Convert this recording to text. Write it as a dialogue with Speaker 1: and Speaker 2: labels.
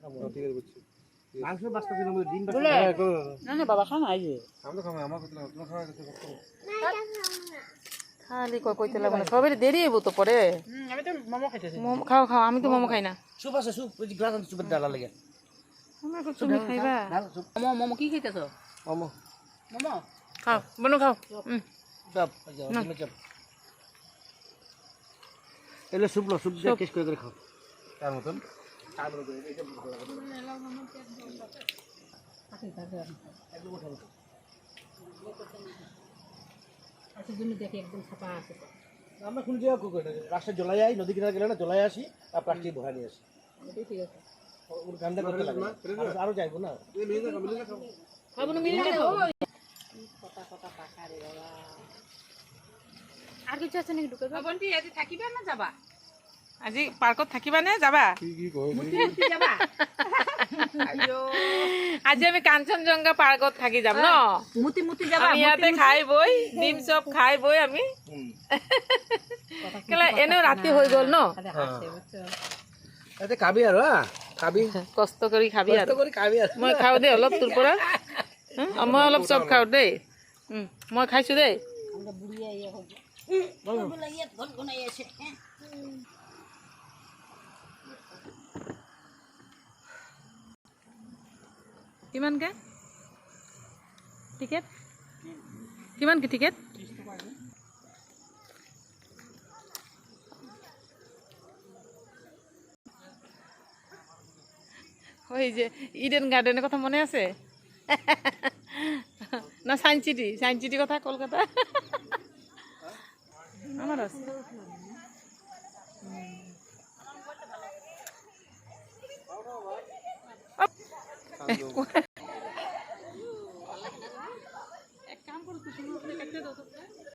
Speaker 1: ঠিক আছে বুঝছি
Speaker 2: মাংস বাস্তা দিন মধ্যে ডিম
Speaker 3: বলে
Speaker 2: বাস্তা
Speaker 3: না না বাবা খানা আইছে
Speaker 1: আমি তো খাবো আমার কথা না তোমার খাওয়া গেছে
Speaker 4: খালি কইতে লাগবে না সবের দেরি হইব তো পরে
Speaker 3: আমি তো মোমো খাইতেছি
Speaker 4: মোমো খাও খাও আমি তো মোমো খাই না
Speaker 2: সুপ আছে সুপ ওই গ্লাস আছে সুপের ডালা লাগে
Speaker 4: আমরা তো তুমি খাইবা
Speaker 2: ডাল সুপ
Speaker 3: মোমো মোমো কি খাইতেছো
Speaker 2: মোমো
Speaker 3: মোমো
Speaker 4: খাও বনো খাও
Speaker 2: চপ ডিমের চপ এলে সুপ লো সুপ দিয়ে টেস্ট করে খাও
Speaker 1: তার মতন
Speaker 3: আচ্ছা তুমি দেখি একদম ছাপা আছে
Speaker 2: আমরা কোন জায়গা কুক এটা রাস্তায় জলাই যাই নদী কিনারে গেলে না জলাই আসি আর প্লাস্টিক ভরা নিয়ে আসি
Speaker 3: এটাই ঠিক আছে
Speaker 2: ওর গান্দা করতে লাগে আরো যাইবো না
Speaker 3: খাবো না মিলে খাও কথা কথা পাকা রে বাবা
Speaker 4: আর কিছু আছে নাকি ঢুকে
Speaker 3: বন্টি আজি থাকিবা না যাবা
Speaker 4: আজি পার্কত থাকিবা নে যাবা
Speaker 1: কি কই
Speaker 3: মুতি যাবা আইও
Speaker 4: আজি আমি কাঞ্চনজঙ্ঘা পার্কত থাকি যাম ন
Speaker 3: মুতি মুতি যাবা
Speaker 4: আমি ইয়াতে খাই বই ডিম চপ খাই বই আমি কেলা এনেও রাতি হৈ গল ন
Speaker 2: এতে খাবি আর হ্যাঁ খাবি
Speaker 4: কষ্ট কৰি খাবি
Speaker 2: কষ্ট
Speaker 4: আৰু
Speaker 2: করে খাবি আর
Speaker 4: মই খাও দে অলপ তোৰ পৰা মই অলপ চব খাও দেই মই খাইছো দেই
Speaker 3: আমরা বুড়িয়া ইয়ে হব বলা ইয়ে ঘন ঘনাই আছে
Speaker 4: কিমান কে টিকেট কিমান কি টিকেট ওই যে ইডেন গার্ডেনের কথা মনে আছে না সায়েন্স সিটি কথা কলকাতা আমার আছে এক কাম করো তো শুনো কাটতে দাও তো